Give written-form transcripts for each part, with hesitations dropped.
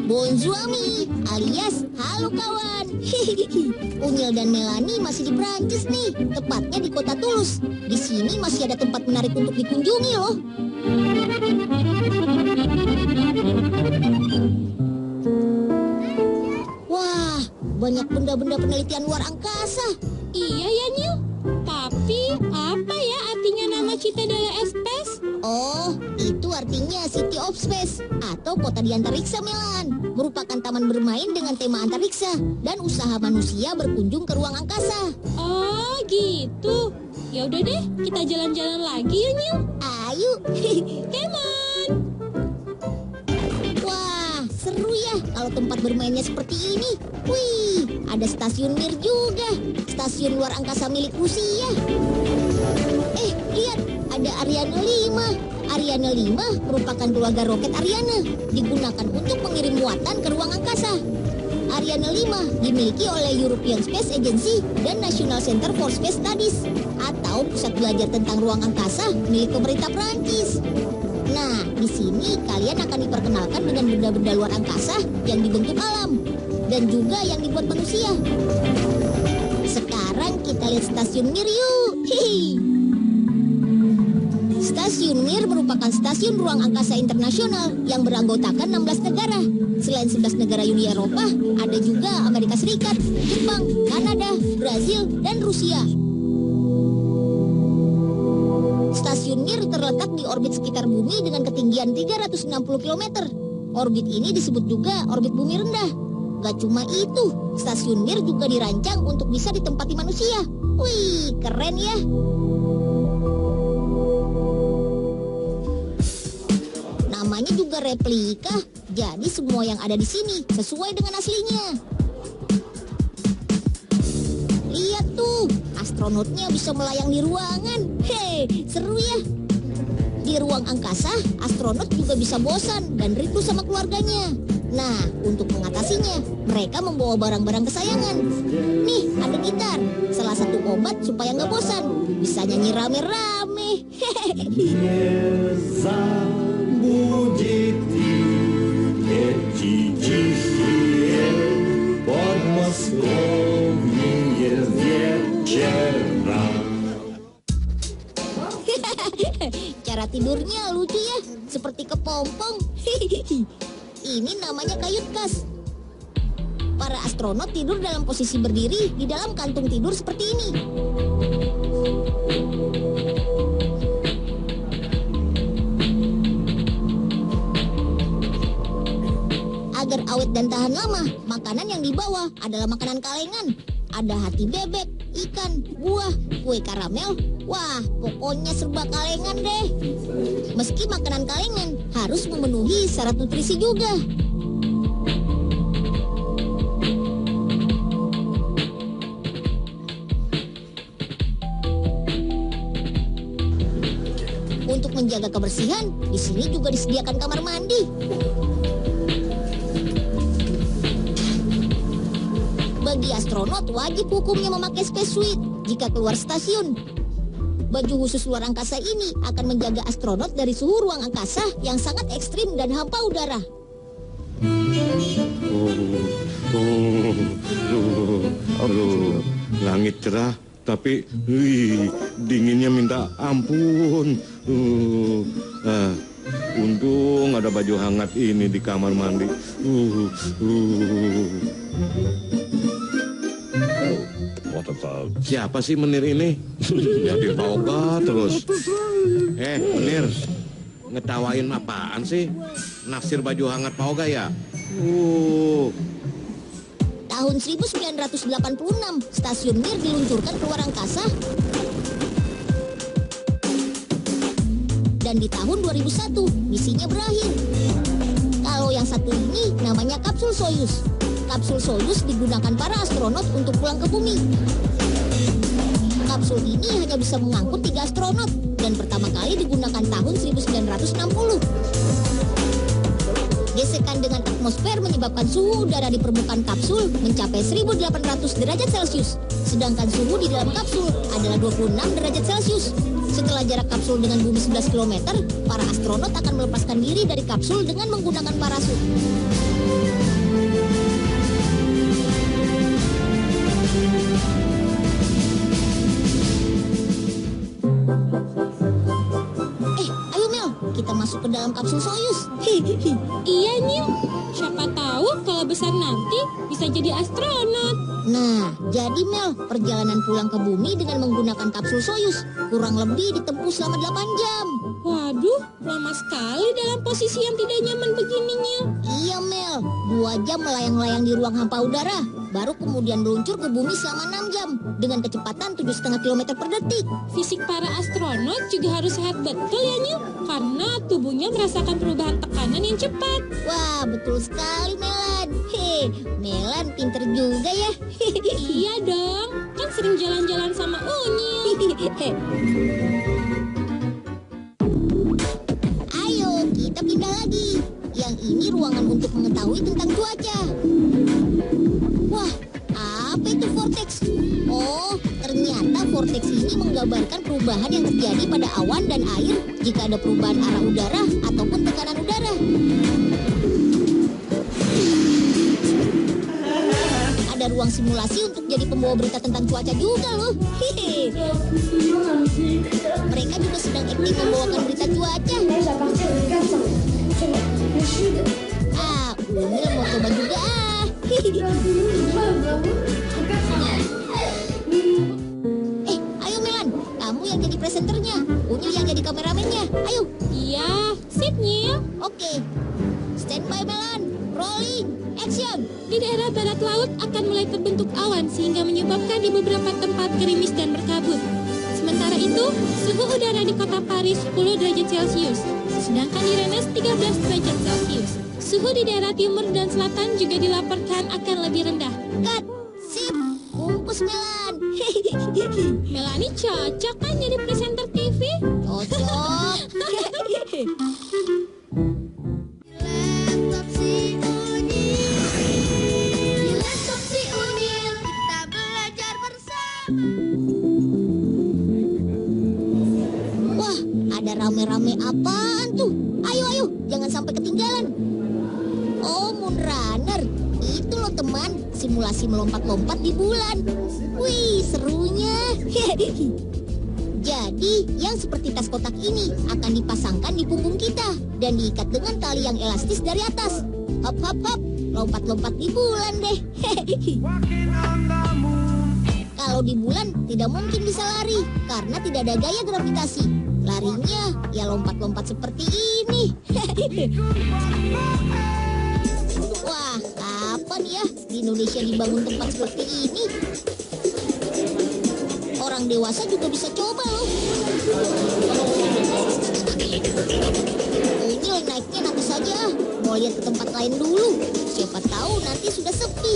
Bonjour alias halo kawan. Unyil dan Melanie masih di Prancis nih, tepatnya di kota Toulouse. Di sini masih ada tempat menarik untuk dikunjungi loh. Wah, banyak benda-benda penelitian luar angkasa. Iya ya, Nil. Tapi apa ya artinya nama Cité de l'Espace? Oh, itu artinya City of Space atau kota di antariksa, Melan. Merupakan taman bermain dengan tema antariksa dan usaha manusia berkunjung ke ruang angkasa. Oh, gitu. Ya udah deh, kita jalan-jalan lagi yuk, Nil. Ayo. Come on. Wah, seru ya kalau tempat bermainnya seperti ini. Wih, ada stasiun Mir juga. Stasiun luar angkasa milik Rusia. Lihat, ada Ariane 5. Ariane 5 merupakan keluarga roket Ariane, digunakan untuk mengirim muatan ke ruang angkasa. Ariane 5 dimiliki oleh European Space Agency dan National Center for Space Studies, atau pusat belajar tentang ruang angkasa milik pemerintah Prancis. Nah, di sini kalian akan diperkenalkan dengan benda-benda luar angkasa yang dibentuk alam dan juga yang dibuat manusia. Sekarang kita lihat stasiun Mir yuk. Stasiun Mir merupakan stasiun ruang angkasa internasional yang beranggotakan 16 negara. Selain 11 negara Uni Eropa, ada juga Amerika Serikat, Jepang, Kanada, Brazil, dan Rusia. Stasiun Mir terletak di orbit sekitar bumi dengan ketinggian 360 km. Orbit ini disebut juga orbit bumi rendah. Gak cuma itu, stasiun Mir juga dirancang untuk bisa ditempati manusia. Wih, keren ya. Namanya juga replika, jadi semua yang ada di sini sesuai dengan aslinya. Lihat tuh, astronotnya bisa melayang di ruangan. Hei, seru ya. Di ruang angkasa, astronot juga bisa bosan dan rindu sama keluarganya. Nah, untuk mengatasinya, mereka membawa barang-barang kesayangan. Nih, ada gitar. Salah satu obat supaya nggak bosan. Bisa nyanyi rame-rame. Будет эти тихие подмосковные вечера. Cara tidurnya lucu ya, seperti kepompong. Ini namanya kayut kas. Para astronot tidur dalam posisi berdiri di dalam kantung tidur seperti ini. Agar awet dan tahan lama, makanan yang dibawa adalah makanan kalengan. Ada hati bebek, ikan, buah, kue karamel. Wah, pokoknya serba kalengan deh. Meski makanan kalengan harus memenuhi syarat nutrisi juga. Untuk menjaga kebersihan, di sini juga disediakan kamar mandi. Bagi astronot wajib hukumnya memakai spacesuit jika keluar stasiun. Baju khusus luar angkasa ini akan menjaga astronot dari suhu ruang angkasa yang sangat ekstrim dan hampa udara. Langit cerah, tapi dinginnya minta ampun. Untung ada baju hangat ini di kamar mandi. Siapa sih Menir ini? Jadi boga terus. Menir, ngetawain apaan sih? Naksir baju hangat Pak Oga ya? Tahun 1986, stasiun Mir diluncurkan ke luar angkasa. Dan di tahun 2001, misinya berakhir. Kalau yang satu ini namanya kapsul Soyuz. Kapsul Soyuz digunakan para astronot untuk pulang ke bumi. Kapsul ini hanya bisa mengangkut 3 astronot dan pertama kali digunakan tahun 1960. Gesekan dengan atmosfer menyebabkan suhu udara di permukaan kapsul mencapai 1800 derajat Celcius. Sedangkan suhu di dalam kapsul adalah 26 derajat Celcius. Setelah jarak kapsul dengan bumi 11 km, para astronot akan melepaskan diri dari kapsul dengan menggunakan parasut. Ayo Mel, kita masuk ke dalam kapsul Soyuz. Iya, Nil. Siapa tahu kalau besar nanti bisa jadi astronot. Nah, jadi Mel, perjalanan pulang ke bumi dengan menggunakan kapsul Soyuz kurang lebih ditempuh selama 8 jam. Waduh, lama sekali dalam posisi yang tidak nyaman begininya. Iya Mel, 2 jam melayang-layang di ruang hampa udara, baru kemudian meluncur ke bumi selama 6 jam dengan kecepatan 7,5 km per detik. Fisik para astronot juga harus sehat betul ya, Nil. Karena tubuhnya merasakan perubahan tekanan yang cepat. Wah, betul sekali Melan. Melan pinter juga ya. Iya dong, kan sering jalan-jalan sama Unyil. Ayo, kita pindah lagi. Yang ini ruangan untuk mengetahui tentang cuaca. Wah, apa itu vortex? Oh, ternyata vortex ini menggambarkan perubahan yang terjadi pada awan dan air jika ada perubahan arah udara ataupun tekanan udara. Ada ruang simulasi untuk jadi pembawa berita tentang cuaca juga loh. Mereka juga sedang aktif membawakan berita cuaca. Unyil mau coba juga ayo Melan, kamu yang jadi presenternya, Unyil yang jadi kameramennya. Ayo. Iya, sip Nil. Oke. Standby Melan. Rolling. Action. Di daerah barat laut akan mulai terbentuk awan sehingga menyebabkan di beberapa tempat gerimis dan berkabut. Sementara itu, suhu udara di kota Paris 10 derajat Celcius, sedangkan di Rennes 13 derajat Celcius. Suhu di daerah timur dan selatan juga dilaporkan akan lebih rendah. Cut. Sip. Bungkus Melan. Melani cocok kan jadi presenter TV? Cocok. Wah, ada rame-rame apaan tuh? Ayo, jangan sampai ketinggalan. Oh, Moonrunner. Itu loh teman, simulasi melompat-lompat di bulan. Wih, serunya. Jadi, yang seperti tas kotak ini akan dipasangkan di punggung kita dan diikat dengan tali yang elastis dari atas. Hop, hop, hop, lompat-lompat di bulan deh. Kalau di bulan tidak mungkin bisa lari karena tidak ada gaya gravitasi. Larinya ya lompat-lompat seperti ini. Wah, kapan ya di Indonesia dibangun tempat seperti ini? Orang dewasa juga bisa coba loh. Unyil naiknya nanti saja. Mau lihat ke tempat lain dulu. Siapa tahu nanti sudah sepi.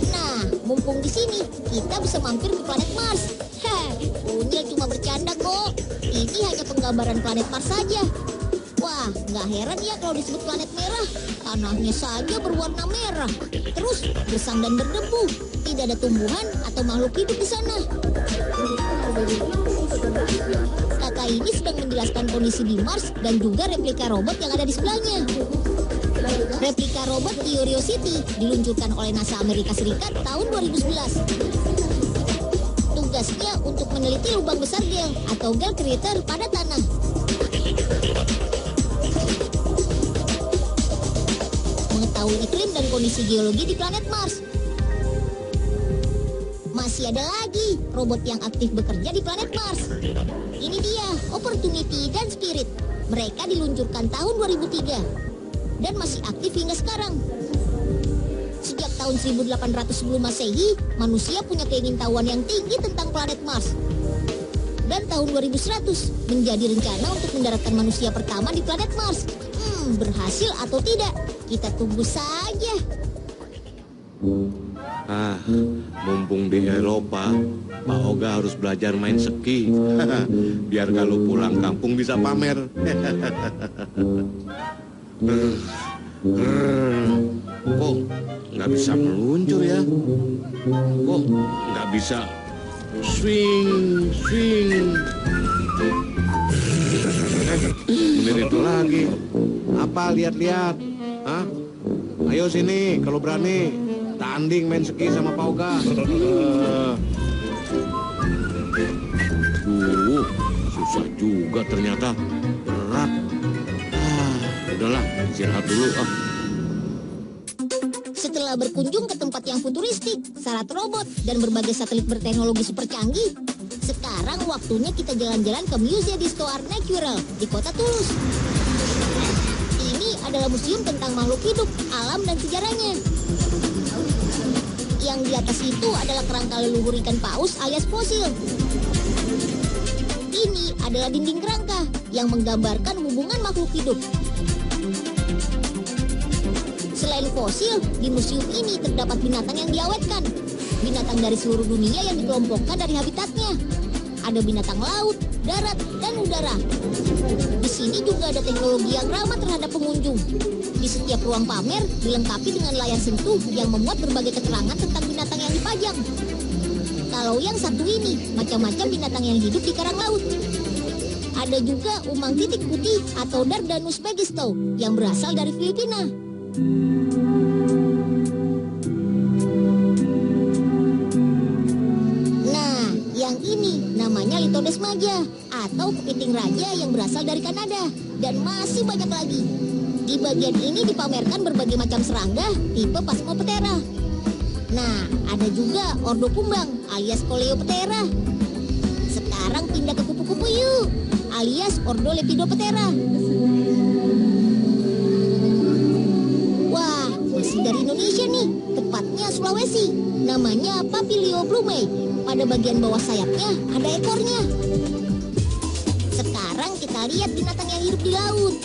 Nah, mumpung di sini, kita bisa mampir ke planet Mars. Unyil cuma bercanda kok. Ini hanya penggambaran planet Mars saja. Wah, nggak heran ya kalau disebut planet merah. Tanahnya saja berwarna merah. Terus gersang dan berdebu. Tidak ada tumbuhan atau makhluk hidup di sana. Kakak ini sedang menjelaskan kondisi di Mars dan juga replika robot yang ada di sebelahnya. Replika robot Curiosity diluncurkan oleh NASA Amerika Serikat tahun 2011. Tugasnya untuk meneliti lubang besar gel atau gel crater pada tanah. Mengetahui iklim dan kondisi geologi di planet Mars. Masih ada lagi robot yang aktif bekerja di planet Mars. Ini dia, Opportunity dan Spirit. Mereka diluncurkan tahun 2003 dan masih aktif hingga sekarang. Sejak tahun 1800 sebelum Masehi, manusia punya keingintahuan yang tinggi tentang planet Mars. Dan tahun 2100 menjadi rencana untuk mendaratkan manusia pertama di planet Mars. Berhasil atau tidak, kita tunggu saja. Mumpung di Eropa, Pak Oga harus belajar main ski. Biar kalau pulang kampung bisa pamer. Kok nggak bisa meluncur ya? Kok nggak bisa swing? Bener itu lagi. Apa lihat-lihat? Ayo sini kalau berani. Tanding main ski sama Pak Oga. Susah juga ternyata. Berat. Udahlah, istirahat dulu. Setelah berkunjung ke tempat yang futuristik, syarat robot, dan berbagai satelit berteknologi super canggih, sekarang waktunya kita jalan-jalan ke Musée d'Histoire Naturelle di kota Toulouse. Ini adalah museum tentang makhluk hidup, alam, dan sejarahnya. Yang di atas itu adalah kerangka leluhur ikan paus alias fosil. Ini adalah dinding kerangka yang menggambarkan hubungan makhluk hidup. Selain fosil, di museum ini terdapat binatang yang diawetkan. Binatang dari seluruh dunia yang dikelompokkan dari habitatnya. Ada binatang laut, darat, dan udara. Di sini juga ada teknologi yang ramah terhadap pengunjung. Di setiap ruang pamer dilengkapi dengan layar sentuh yang memuat berbagai keterangan tentang binatang yang dipajang. Kalau yang satu ini, macam-macam binatang yang hidup di karang laut. Ada juga umang titik putih atau Dardanus megisto yang berasal dari Filipina. Nah, yang ini namanya Lithodes maja atau kepiting raja yang berasal dari Kanada. Dan masih banyak lagi. Di bagian ini dipamerkan berbagai macam serangga tipe Phasmoptera. Nah, ada juga Ordo kumbang alias Coleoptera. Sekarang pindah ke kupu-kupu yuk, alias Ordo Lepidoptera. Wah, masih dari Indonesia nih, tepatnya Sulawesi. Namanya Papilio blumei. Pada bagian bawah sayapnya ada ekornya. Sekarang kita lihat binatang yang hidup di laut.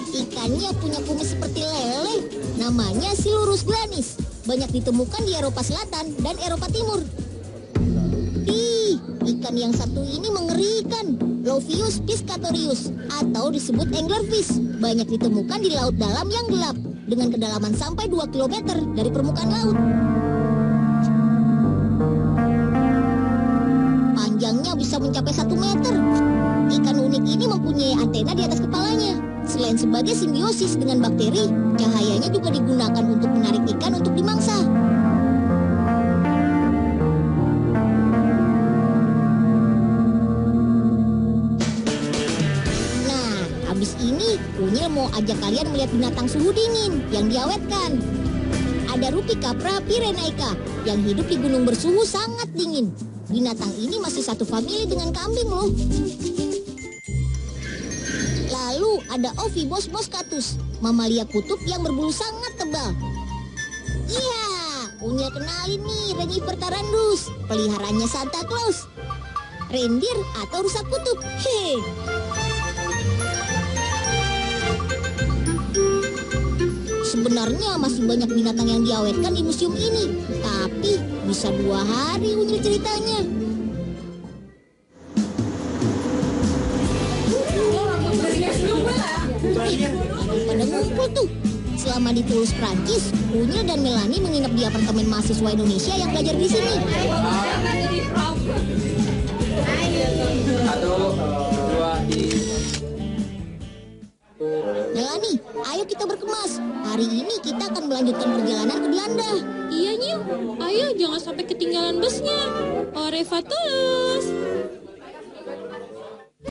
Ikannya punya kumis seperti lele, namanya Silurus glanis. Banyak ditemukan di Eropa Selatan dan Eropa Timur. Ikan yang satu ini mengerikan, Lovius piscatorius atau disebut anglerfish. Banyak ditemukan di laut dalam yang gelap dengan kedalaman sampai 2 km dari permukaan laut. Panjangnya bisa mencapai 1 meter. Ikan unik ini mempunyai antena di atas kepalanya. Selain sebagai simbiosis dengan bakteri, cahayanya juga digunakan untuk menarik ikan untuk dimangsa. Nah, habis ini Unyil mau ajak kalian melihat binatang suhu dingin yang diawetkan. Ada Rupicapra pyrenaica yang hidup di gunung bersuhu sangat dingin. Binatang ini masih satu famili dengan kambing loh. Lalu ada Ophibos moschatus, mamalia kutub yang berbulu sangat tebal. Iya, Unyil kenalin nih Renifer tarandus, peliharaannya Santa Claus. Reindeer atau rusa kutub. Hehe. Sebenarnya masih banyak binatang yang diawetkan di museum ini, tapi bisa 2 hari Unyil ceritanya. Pada ngumpul tuh. Selama di Toulouse, Prancis, Unyil dan Melanie menginap di apartemen mahasiswa Indonesia yang belajar di sini. Melanie, ayo kita berkemas. Hari ini kita akan melanjutkan perjalanan ke Belanda. Iya, Nyiu. Ayo, jangan sampai ketinggalan busnya. Au revoir, Toulouse.